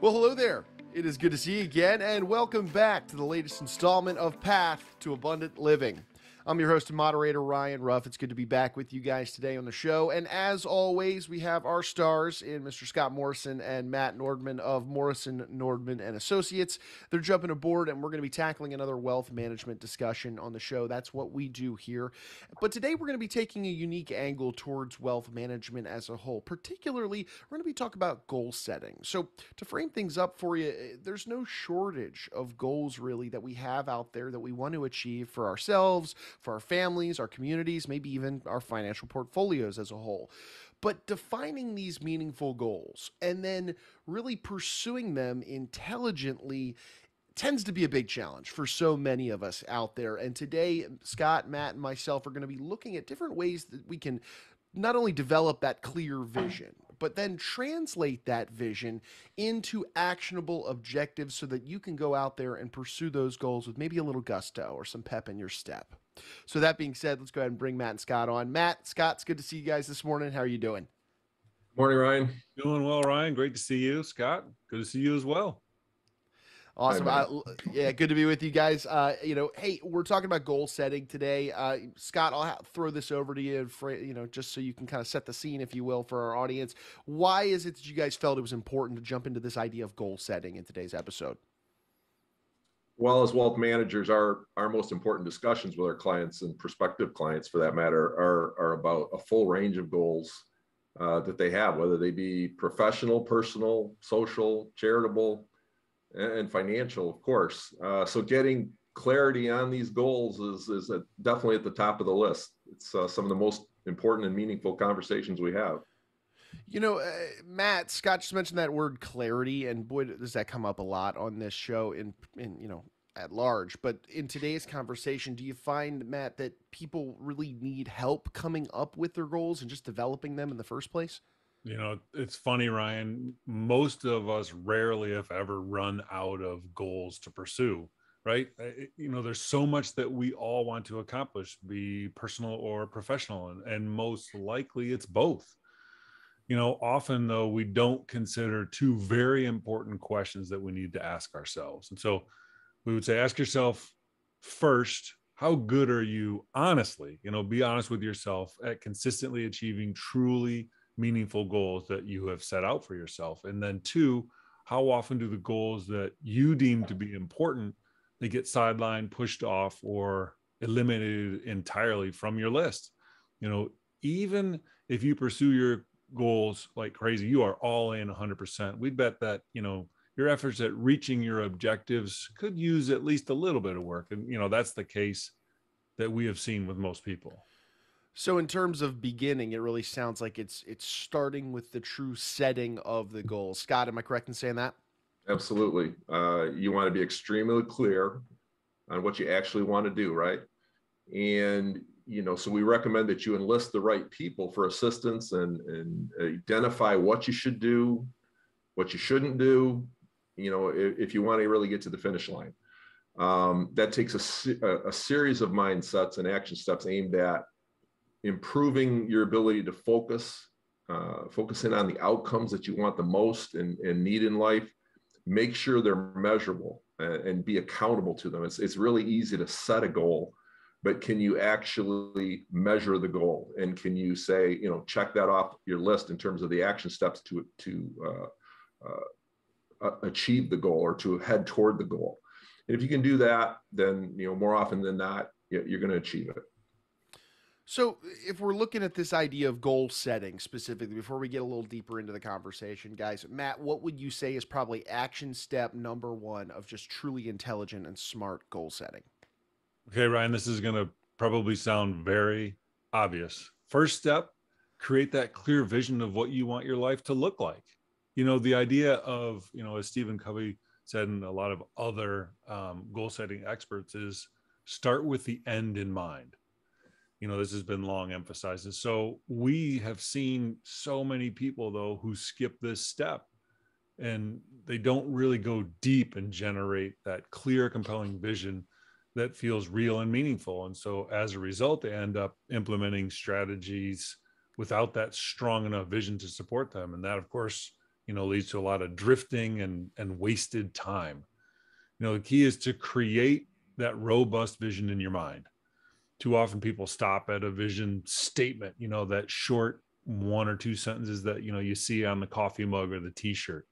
Well, hello there. It is good to see you again, and welcome back to the latest installment of Path to Abundant Living. I'm your host and moderator, Ryan Ruff. It's good to be back with you guys today on the show. And as always, we have our stars in Mr. Scott Morrison and Matt Nordman of Morrison, Nordman and Associates. They're jumping aboard, and we're going to be tackling another wealth management discussion on the show. That's what we do here. But today, we're going to be taking a unique angle towards wealth management as a whole. Particularly, we're going to be talking about goal setting. So to frame things up for you, there's no shortage of goals really that we have out there that we want to achieve for ourselves, for our families, our communities, maybe even our financial portfolios as a whole. But defining these meaningful goals and then really pursuing them intelligently tends to be a big challenge for so many of us out there. And today, Scott, Matt, and myself are going to be looking at different ways that we can not only develop that clear vision, but then translate that vision into actionable objectives so that you can go out there and pursue those goals with maybe a little gusto or some pep in your step. So that being said, let's go ahead and bring Matt and Scott on. Matt, Scott, it's good to see you guys this morning. How are you doing? Morning, Ryan. Doing well, Ryan. Great to see you. Scott, good to see you as well. Awesome. Yeah, good to be with you guys. Hey, we're talking about goal setting today. Scott, I'll throw this over to you, just so you can kind of set the scene, if you will, for our audience. Why is it that you guys felt it was important to jump into this idea of goal setting in today's episode? Well, as wealth managers, our most important discussions with our clients and prospective clients, for that matter, are about a full range of goals that they have, whether they be professional, personal, social, charitable, and financial, of course. So getting clarity on these goals is definitely at the top of the list. It's some of the most important and meaningful conversations we have. Matt, Scott just mentioned that word clarity, and boy, does that come up a lot on this show at large. But in today's conversation, do you find, Matt, that people really need help coming up with their goals and just developing them in the first place? It's funny, Ryan. Most of us rarely, if ever, run out of goals to pursue, right? There's so much that we all want to accomplish, be personal or professional, and most likely it's both. Often though, we don't consider two very important questions that we need to ask ourselves. And so we would say, ask yourself first, how good are you honestly, be honest with yourself at consistently achieving truly meaningful goals that you have set out for yourself? And then two, how often do the goals that you deem to be important, they get sidelined, pushed off, or eliminated entirely from your list? Even if you pursue your goals like crazy, you are all in 100%. We bet that, your efforts at reaching your objectives could use at least a little bit of work. And, that's the case that we have seen with most people. So in terms of beginning, it really sounds like it's starting with the true setting of the goal. Scott, am I correct in saying that? Absolutely. You want to be extremely clear on what you actually want to do, right? And, so we recommend that you enlist the right people for assistance and identify what you should do, what you shouldn't do, if you want to really get to the finish line. That takes a series of mindsets and action steps aimed at improving your ability to focus in on the outcomes that you want the most and need in life. Make sure they're measurable and be accountable to them. It's really easy to set a goal, but can you actually measure the goal? And can you say, check that off your list in terms of the action steps to achieve the goal or to head toward the goal? And if you can do that, then, more often than not, you're going to achieve it. So if we're looking at this idea of goal setting specifically, before we get a little deeper into the conversation, guys, Matt, what would you say is probably action step number one of just truly intelligent and smart goal setting? Okay, Ryan, this is going to probably sound very obvious. First step, create that clear vision of what you want your life to look like. The idea of, as Stephen Covey said, and a lot of other goal setting experts, is start with the end in mind. This has been long emphasized. And so we have seen so many people, though, who skip this step and they don't really go deep and generate that clear, compelling vision that feels real and meaningful. And so as a result, they end up implementing strategies without that strong enough vision to support them. And that, of course, leads to a lot of drifting and wasted time. The key is to create that robust vision in your mind. Too often people stop at a vision statement, that short 1 or 2 sentences that, you see on the coffee mug or the t-shirt.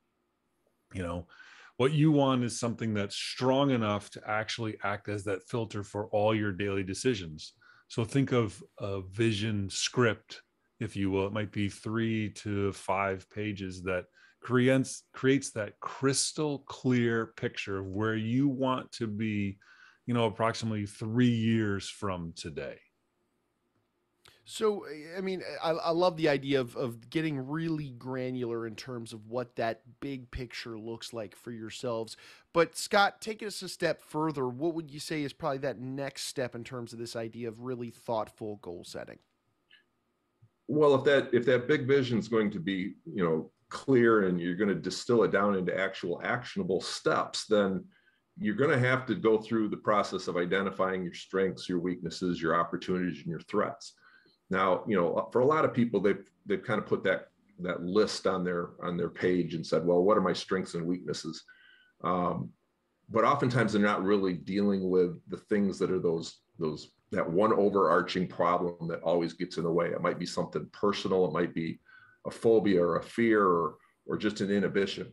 What you want is something that's strong enough to actually act as that filter for all your daily decisions. So think of a vision script, if you will. It might be 3 to 5 pages that creates that crystal clear picture of where you want to be, approximately 3 years from today. So, I mean, I love the idea of getting really granular in terms of what that big picture looks like for yourselves. But Scott, take us a step further. What would you say is probably that next step in terms of this idea of really thoughtful goal setting? Well, if that big vision is going to be, clear, and you're going to distill it down into actual actionable steps, then you're going to have to go through the process of identifying your strengths, your weaknesses, your opportunities, and your threats. Now, for a lot of people, they've kind of put that list on their page and said, well, what are my strengths and weaknesses? But oftentimes they're not really dealing with the things that are that one overarching problem that always gets in the way. It might be something personal. It might be a phobia or a fear or just an inhibition.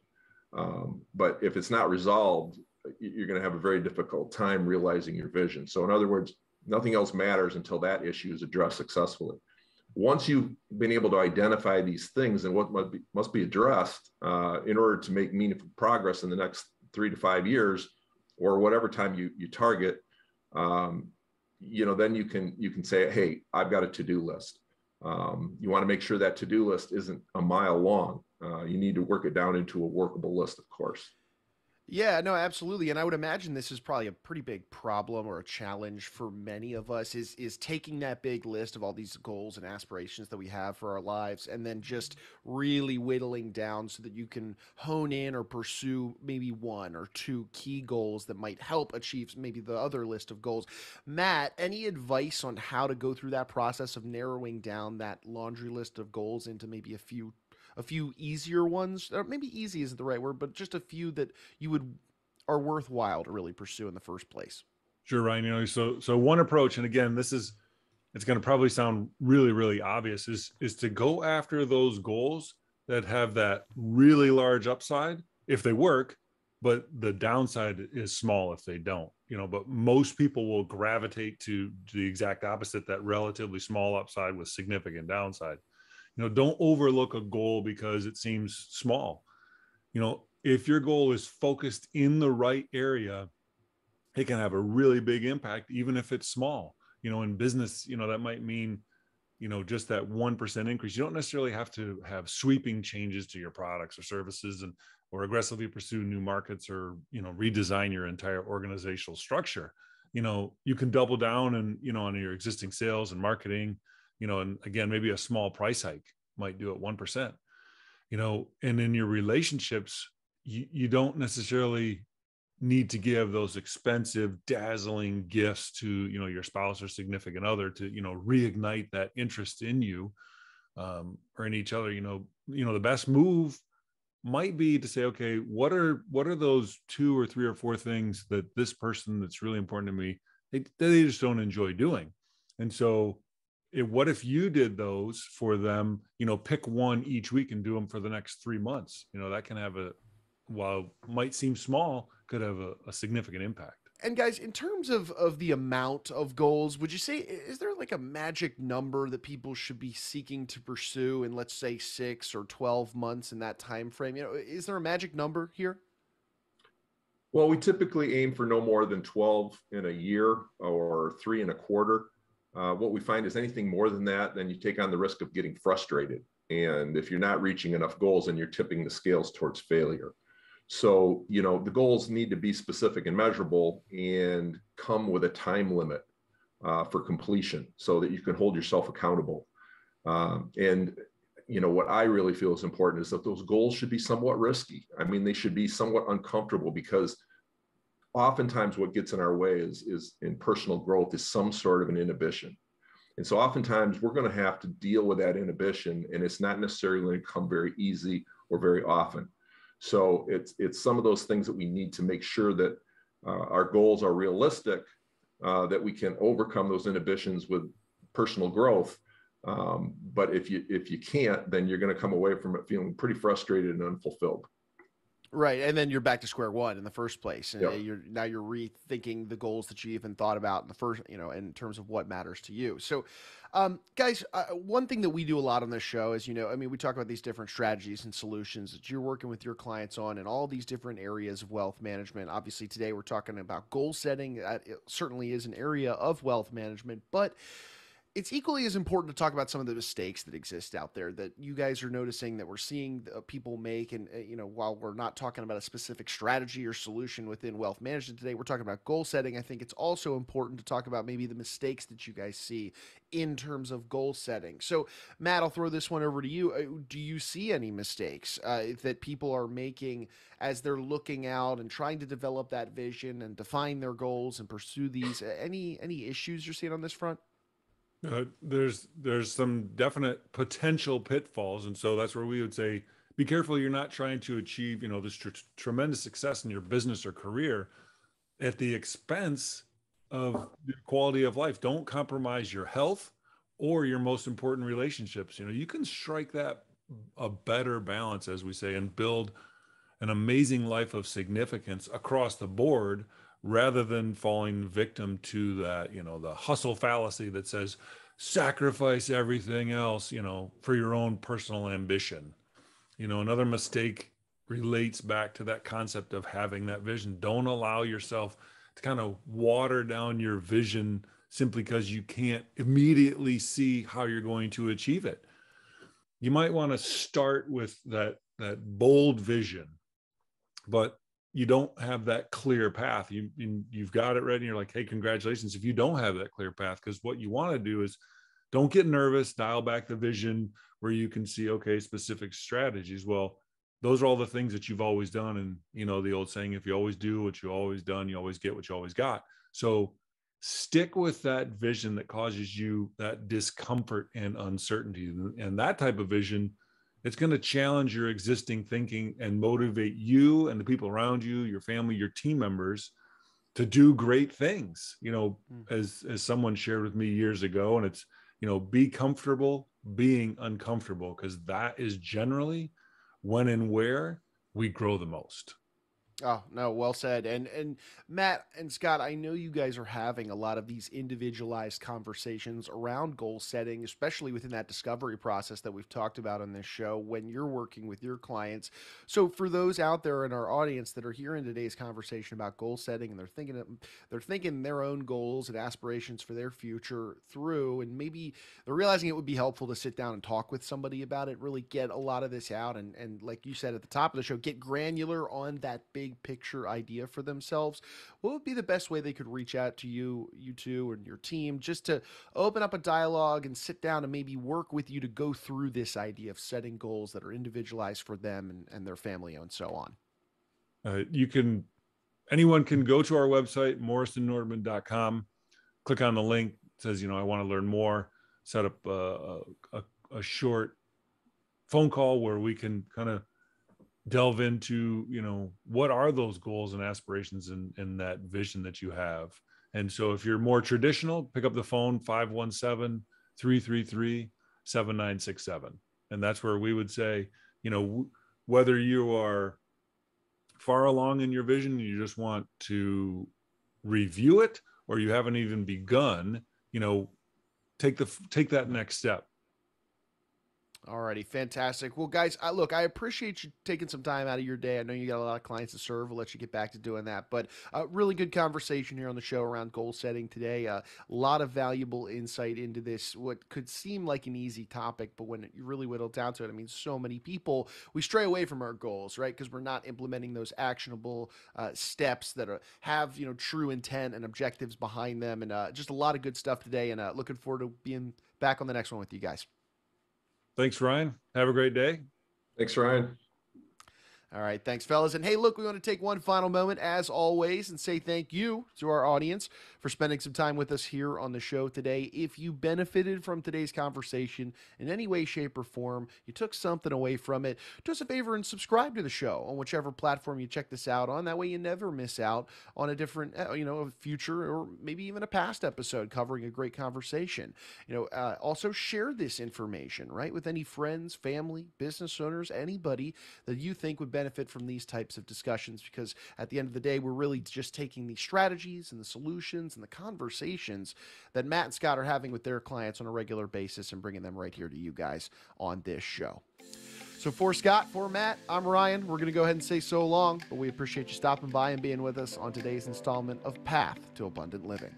But if it's not resolved, you're going to have a very difficult time realizing your vision. So in other words, nothing else matters until that issue is addressed successfully. Once you've been able to identify these things and what must be addressed in order to make meaningful progress in the next 3 to 5 years, or whatever time you target, then you can say, hey, I've got a to-do list. You want to make sure that to-do list isn't a mile long. You need to work it down into a workable list, of course. Yeah, no, absolutely. And I would imagine this is probably a pretty big problem or a challenge for many of us is taking that big list of all these goals and aspirations that we have for our lives and then just really whittling down so that you can hone in or pursue maybe 1 or 2 key goals that might help achieve maybe the other list of goals. Matt, any advice on how to go through that process of narrowing down that laundry list of goals into maybe a few easier ones, or maybe easy isn't the right word, but just a few that are worthwhile to really pursue in the first place? Sure, Ryan. So one approach, and again, it's going to probably sound really, really obvious, is to go after those goals that have that really large upside if they work, but the downside is small if they don't. But most people will gravitate to the exact opposite, that relatively small upside with significant downside. Don't overlook a goal because it seems small. If your goal is focused in the right area, it can have a really big impact, even if it's small. In business, that might mean, just that 1% increase. You don't necessarily have to have sweeping changes to your products or services or aggressively pursue new markets or, redesign your entire organizational structure. You can double down on your existing sales and marketing, and again, maybe a small price hike might do it 1%, and in your relationships, you don't necessarily need to give those expensive, dazzling gifts to, your spouse or significant other to, reignite that interest in you, or in each other. The best move might be to say, okay, what are those 2 or 3 or 4 things that this person that's really important to me, they just don't enjoy doing. And so what if you did those for them, pick 1 each week and do them for the next 3 months? That can have while it might seem small, could have a significant impact. And guys, in terms of the amount of goals, would you say, is there like a magic number that people should be seeking to pursue in, let's say, 6 or 12 months in that time frame? Is there a magic number here? Well, we typically aim for no more than 12 in a year or 3 in a quarter. What we find is anything more than that, then you take on the risk of getting frustrated. And if you're not reaching enough goals, then you're tipping the scales towards failure. So, the goals need to be specific and measurable and come with a time limit for completion so that you can hold yourself accountable. And what I really feel is important is that those goals should be somewhat risky. I mean, they should be somewhat uncomfortable, because oftentimes what gets in our way is in personal growth is some sort of an inhibition. And so oftentimes we're going to have to deal with that inhibition, and it's not necessarily going to come very easy or very often. So it's some of those things that we need to make sure that our goals are realistic, that we can overcome those inhibitions with personal growth. But if you can't, then you're going to come away from it feeling pretty frustrated and unfulfilled. Right, and then you're back to square one in the first place, and Yep. you're rethinking the goals that you even thought about in the first, in terms of what matters to you. So, guys, one thing that we do a lot on this show is, I mean, we talk about these different strategies and solutions that you're working with your clients on, and all these different areas of wealth management. Obviously, today we're talking about goal setting. It certainly is an area of wealth management, but it's equally as important to talk about some of the mistakes that exist out there that you guys are noticing that we're seeing people make. And, while we're not talking about a specific strategy or solution within wealth management today, we're talking about goal setting. I think it's also important to talk about maybe the mistakes that you guys see in terms of goal setting. So, Matt, I'll throw this one over to you. Do you see any mistakes that people are making as they're looking out and trying to develop that vision and define their goals and pursue these? Any issues you're seeing on this front? There's some definite potential pitfalls, and so that's where we would say be careful you're not trying to achieve this tremendous success in your business or career at the expense of the quality of life. Don't compromise your health or your most important relationships. You can strike that a better balance, as we say, and build an amazing life of significance across the board, rather than falling victim to that, the hustle fallacy that says sacrifice everything else, for your own personal ambition. Another mistake relates back to that concept of having that vision. Don't allow yourself to kind of water down your vision simply because you can't immediately see how you're going to achieve it. You might want to start with that bold vision, but you don't have that clear path. You've got it ready. And you're like, hey, congratulations. If you don't have that clear path, because what you want to do is don't get nervous, dial back the vision where you can see, okay, specific strategies. Well, those are all the things that you've always done. And, the old saying, if you always do what you always done, you always get what you always got. So stick with that vision that causes you that discomfort and uncertainty. And that type of vision, it's going to challenge your existing thinking and motivate you and the people around you, your family, your team members, to do great things. As someone shared with me years ago, and it's, be comfortable being uncomfortable, because that is generally when and where we grow the most. Oh, no, well said. And Matt and Scott, I know you guys are having a lot of these individualized conversations around goal setting, especially within that discovery process that we've talked about on this show when you're working with your clients. So for those out there in our audience that are hearing today's conversation about goal setting, and they're thinking their own goals and aspirations for their future through, and maybe they're realizing it would be helpful to sit down and talk with somebody about it, really get a lot of this out, and like you said at the top of the show, get granular on that big picture idea for themselves. What would be the best way they could reach out to you two, and your team, just to open up a dialogue and sit down and maybe work with you to go through this idea of setting goals that are individualized for them and their family and so on? Anyone can go to our website, morrisonnordman.com, click on the link. It says, I want to learn more, set up a short phone call where we can kind of delve into, what are those goals and aspirations and that vision that you have. And so if you're more traditional, pick up the phone, 517-333-7967. And that's where we would say, whether you are far along in your vision and you just want to review it, or you haven't even begun, take that next step. Alrighty, fantastic. Well, guys, I appreciate you taking some time out of your day. I know you got a lot of clients to serve. We'll let you get back to doing that. But really good conversation here on the show around goal setting today. A lot of valuable insight into this, what could seem like an easy topic, but when you really whittle down to it, I mean, so many people, we stray away from our goals, right? Because we're not implementing those actionable steps that have, true intent and objectives behind them. And just a lot of good stuff today. And looking forward to being back on the next one with you guys. Thanks, Ryan. Have a great day. Thanks, Ryan. All right. Thanks, fellas. And hey, look, we want to take one final moment, as always, and say thank you to our audience for spending some time with us here on the show today. If you benefited from today's conversation in any way, shape, or form, you took something away from it, do us a favor and subscribe to the show on whichever platform you check this out on. That way you never miss out on a different, a future or maybe even a past episode covering a great conversation. Also share this information, right, with any friends, family, business owners, anybody that you think would benefit from these types of discussions, because at the end of the day, we're really just taking the strategies and the solutions and the conversations that Matt and Scott are having with their clients on a regular basis and bringing them right here to you guys on this show. So for Scott, for Matt, I'm Ryan. We're going to go ahead and say so long, but we appreciate you stopping by and being with us on today's installment of Path to Abundant Living.